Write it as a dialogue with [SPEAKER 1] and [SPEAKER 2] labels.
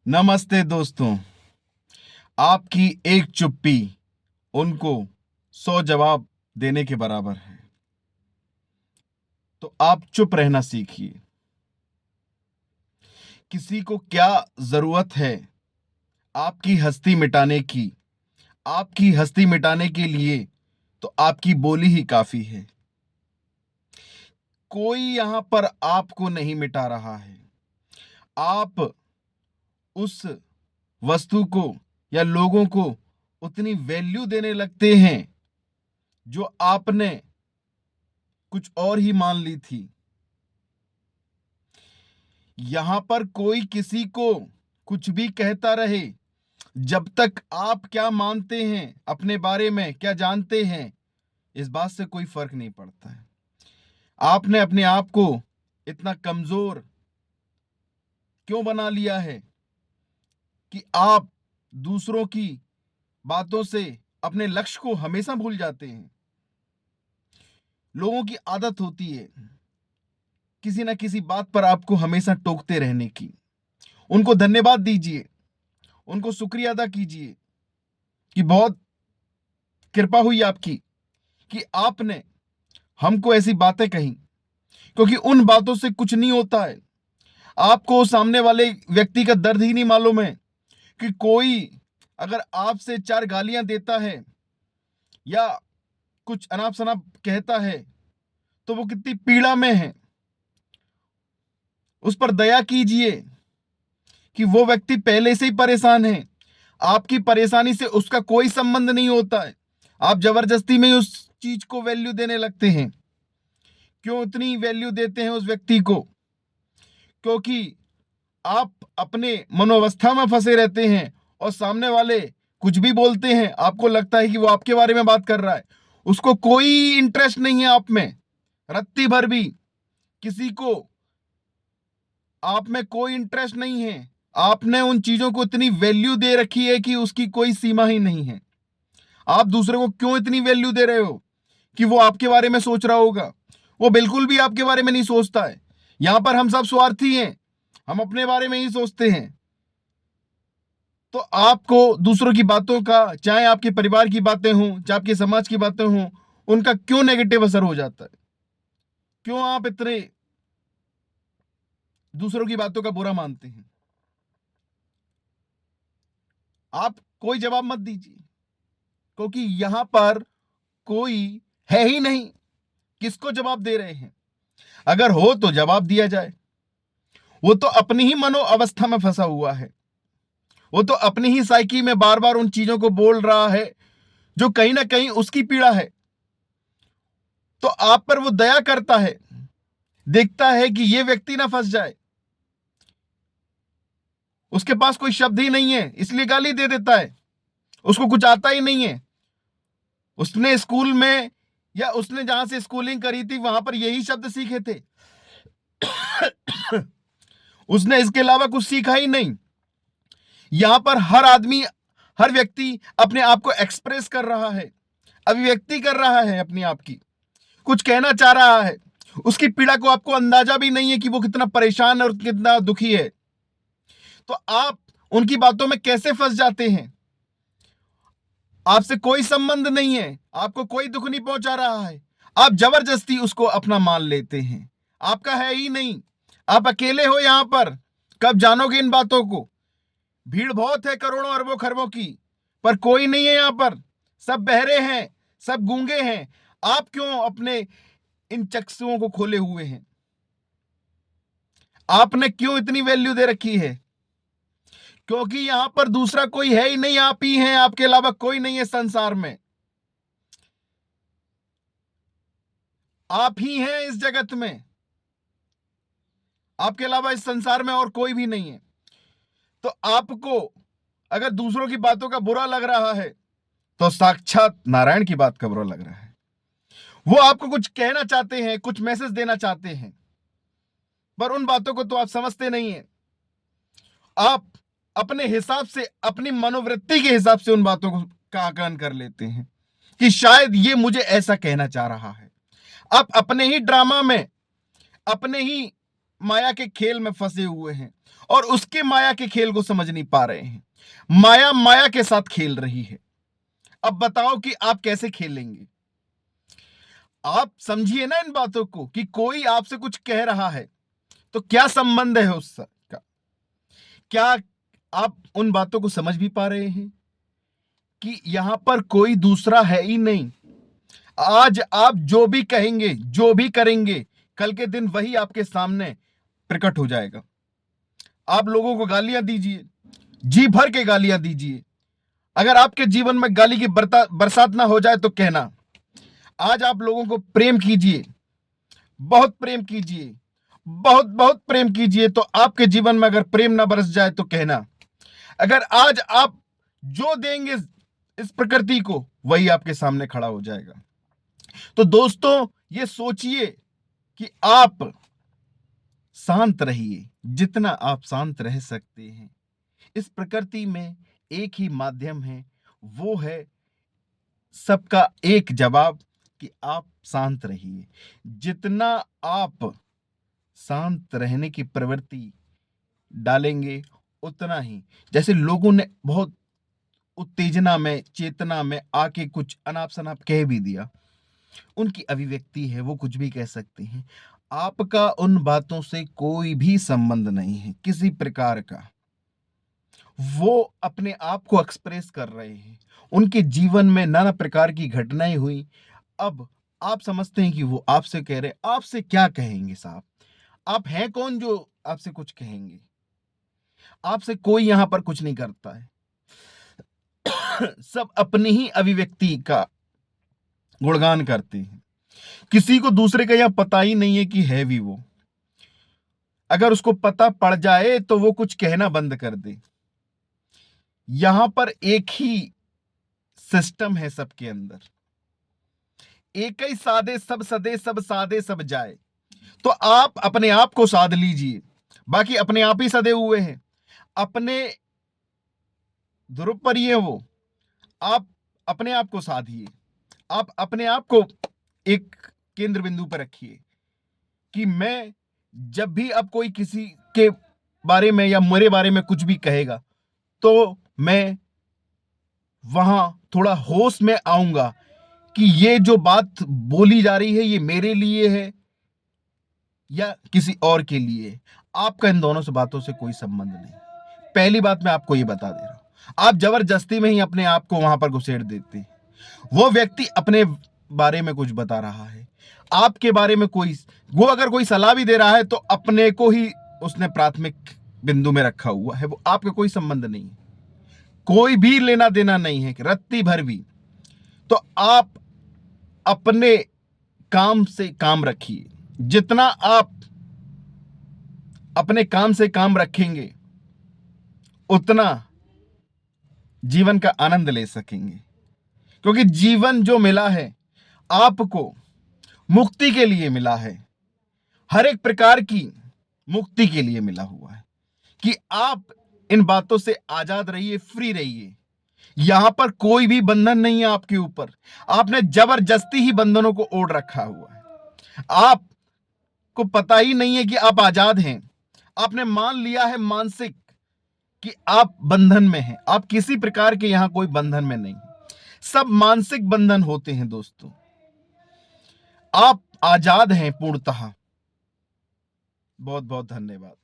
[SPEAKER 1] नमस्ते दोस्तों। आपकी एक चुप्पी उनको 100 जवाब देने के बराबर है। तो आप चुप रहना सीखिए। किसी को क्या जरूरत है आपकी हस्ती मिटाने की? आपकी हस्ती मिटाने के लिए तो आपकी बोली ही काफी है। कोई यहां पर आपको नहीं मिटा रहा है। आप उस वस्तु को या लोगों को उतनी वैल्यू देने लगते हैं जो आपने कुछ और ही मान ली थी। यहां पर कोई किसी को कुछ भी कहता रहे, जब तक आप क्या मानते हैं, अपने बारे में क्या जानते हैं, इस बात से कोई फर्क नहीं पड़ता है। आपने अपने आप को इतना कमजोर क्यों बना लिया है कि आप दूसरों की बातों से अपने लक्ष्य को हमेशा भूल जाते हैं। लोगों की आदत होती है किसी ना किसी बात पर आपको हमेशा टोकते रहने की। उनको धन्यवाद दीजिए, उनको शुक्रिया अदा कीजिए कि बहुत कृपा हुई आपकी कि आपने हमको ऐसी बातें कही, क्योंकि उन बातों से कुछ नहीं होता है। आपको सामने वाले व्यक्ति का दर्द ही नहीं मालूम है कि कोई अगर आपसे 4 गालियां देता है या कुछ अनाप शनाप कहता है तो वो कितनी पीड़ा में है। उस पर दया कीजिए कि वो व्यक्ति पहले से ही परेशान है। आपकी परेशानी से उसका कोई संबंध नहीं होता है। आप जबरदस्ती में ही उस चीज को वैल्यू देने लगते हैं। क्यों इतनी वैल्यू देते हैं उस व्यक्ति को? क्योंकि आप अपने मनोवस्था में फंसे रहते हैं और सामने वाले कुछ भी बोलते हैं, आपको लगता है कि वो आपके बारे में बात कर रहा है। उसको कोई इंटरेस्ट नहीं है आप में, रत्ती भर भी किसी को आप में कोई इंटरेस्ट नहीं है। आपने उन चीजों को इतनी वैल्यू दे रखी है कि उसकी कोई सीमा ही नहीं है। आप दूसरे को क्यों इतनी वैल्यू दे रहे हो कि वो आपके बारे में सोच रहा होगा? वो बिल्कुल भी आपके बारे में नहीं सोचता है। यहां पर हम सब स्वार्थी हैं, हम अपने बारे में ही सोचते हैं। तो आपको दूसरों की बातों का, चाहे आपके परिवार की बातें हों, चाहे आपके समाज की बातें हों, उनका क्यों नेगेटिव असर हो जाता है? क्यों आप इतने दूसरों की बातों का बुरा मानते हैं? आप कोई जवाब मत दीजिए, क्योंकि यहां पर कोई है ही नहीं। किसको जवाब दे रहे हैं? अगर हो तो जवाब दिया जाए। वो तो अपनी ही मनो अवस्था में फंसा हुआ है। वो तो अपनी ही साइकी में बार बार उन चीजों को बोल रहा है जो कहीं ना कहीं उसकी पीड़ा है। तो आप पर वो दया करता है, देखता है कि ये व्यक्ति ना फंस जाए। उसके पास कोई शब्द ही नहीं है, इसलिए गाली दे देता है। उसको कुछ आता ही नहीं है। उसने स्कूल में या उसने जहां से स्कूलिंग करी थी वहां पर यही शब्द सीखे थे। उसने इसके अलावा कुछ सीखा ही नहीं। यहां पर हर आदमी, हर व्यक्ति अपने आप को एक्सप्रेस कर रहा है, अभिव्यक्ति कर रहा है अपने आप की, कुछ कहना चाह रहा है। उसकी पीड़ा को आपको अंदाजा भी नहीं है कि वो कितना परेशान और कितना दुखी है। तो आप उनकी बातों में कैसे फंस जाते हैं? आपसे कोई संबंध नहीं है, आपको कोई दुख नहीं पहुंचा रहा है, आप जबरदस्ती उसको अपना मान लेते हैं। आपका है ही नहीं, आप अकेले हो यहां पर। कब जानोगे इन बातों को? भीड़ बहुत है, करोड़ों अरबों खरबों की, पर कोई नहीं है यहां पर। सब बहरे हैं, सब गूंगे हैं। आप क्यों अपने इन चक्षुओं को खोले हुए हैं? आपने क्यों इतनी वैल्यू दे रखी है? क्योंकि यहां पर दूसरा कोई है ही नहीं, आप ही हैं, आपके अलावा कोई नहीं है संसार में। आप ही हैं इस जगत में, आपके अलावा इस संसार में और कोई भी नहीं है। तो आपको अगर दूसरों की बातों का बुरा लग रहा है तो साक्षात नारायण की बात का बुरा लग रहा है। वो आपको कुछ कहना चाहते हैं, कुछ मैसेज देना चाहते हैं, पर उन बातों को तो आप समझते नहीं हैं। आप अपने हिसाब से, अपनी मनोवृत्ति के हिसाब से उन बातों को का आकलन कर लेते हैं कि शायद ये मुझे ऐसा कहना चाह रहा है। आप अपने ही ड्रामा में, अपने ही माया के खेल में फंसे हुए हैं और उसके माया के खेल को समझ नहीं पा रहे हैं। माया माया के साथ खेल रही है। अब बताओ कि आप कैसे खेलेंगे? आप समझिए ना इन बातों को कि कोई आपसे कुछ कह रहा है तो क्या संबंध है उसका? क्या आप उन बातों को समझ भी पा रहे हैं कि यहां पर कोई दूसरा है ही नहीं? आज आप जो भी कहेंगे, जो भी करेंगे, कल के दिन वही आपके सामने प्रकट हो जाएगा। आप लोगों को गालियां दीजिए, जी भर के गालियां दीजिए। अगर आपके जीवन में गाली की बरसात ना हो जाए तो कहना। आज आप लोगों को प्रेम कीजिए, बहुत प्रेम कीजिए, बहुत बहुत प्रेम कीजिए, तो आपके जीवन में अगर प्रेम ना बरस जाए तो कहना। अगर आज आप जो देंगे इस प्रकृति को, वही आपके सामने खड़ा हो जाएगा। तो दोस्तों, ये सोचिए कि आप शांत रहिए जितना आप शांत रह सकते हैं। इस प्रकृति में एक ही माध्यम है, वो है सबका एक जवाब, कि आप शांत रहिए। जितना आप शांत रहने की प्रवृत्ति डालेंगे, उतना ही, जैसे लोगों ने बहुत उत्तेजना में, चेतना में आके कुछ अनाप शनाप कह भी दिया, उनकी अभिव्यक्ति है, वो कुछ भी कह सकते हैं। आपका उन बातों से कोई भी संबंध नहीं है, किसी प्रकार का। वो अपने आप को एक्सप्रेस कर रहे हैं। उनके जीवन में नाना प्रकार की घटनाएं हुई। अब आप समझते हैं कि वो आपसे कह रहे, आपसे क्या कहेंगे साहब? आप हैं कौन जो आपसे कुछ कहेंगे? आपसे कोई यहां पर कुछ नहीं करता है। सब अपनी ही अभिव्यक्ति का गुणगान करते हैं। किसी को दूसरे का यह पता ही नहीं है कि है भी वो। अगर उसको पता पड़ जाए तो वो कुछ कहना बंद कर दे। यहां पर एक ही सिस्टम है सबके अंदर। एक ही साधे सब सदे, सब साधे सब जाए। तो आप अपने आप को साध लीजिए, बाकी अपने आप ही सदे हुए हैं, अपने ध्रुव पर ही है वो। आप अपने आप को साधिए, आप अपने आप को एक केंद्र बिंदु पर रखिए कि मैं जब भी अब कोई किसी के बारे में या मेरे बारे में कुछ भी कहेगा तो मैं वहां थोड़ा होश में आऊंगा कि ये जो बात बोली जा रही है ये मेरे लिए है या किसी और के लिए। आपका इन दोनों से बातों से कोई संबंध नहीं। पहली बात मैं आपको ये बता दे रहा हूं, आप जबरदस्ती में ही अपने आप को वहां पर घुसेड़ देते हैं। वो व्यक्ति अपने बारे में कुछ बता रहा है, आपके बारे में वो अगर कोई सलाह भी दे रहा है तो अपने को ही उसने प्राथमिक बिंदु में रखा हुआ है। वो आपका कोई संबंध नहीं है, कोई भी लेना देना नहीं है, रत्ती भर भी। तो आप अपने काम से काम रखिए। जितना आप अपने काम से काम रखेंगे, उतना जीवन का आनंद ले सकेंगे। क्योंकि जीवन जो मिला है आपको मुक्ति के लिए मिला है, हर एक प्रकार की मुक्ति के लिए मिला हुआ है कि आप इन बातों से आजाद रहिए, फ्री रहिए। यहां पर कोई भी बंधन नहीं है आपके ऊपर। आपने जबरदस्ती ही बंधनों को ओढ़ रखा हुआ है। आपको पता ही नहीं है कि आप आजाद हैं। आपने मान लिया है मानसिक कि आप बंधन में हैं। आप किसी प्रकार के यहां कोई बंधन में नहीं, सब मानसिक बंधन होते हैं दोस्तों। आप आजाद हैं पूर्णतः। बहुत बहुत धन्यवाद।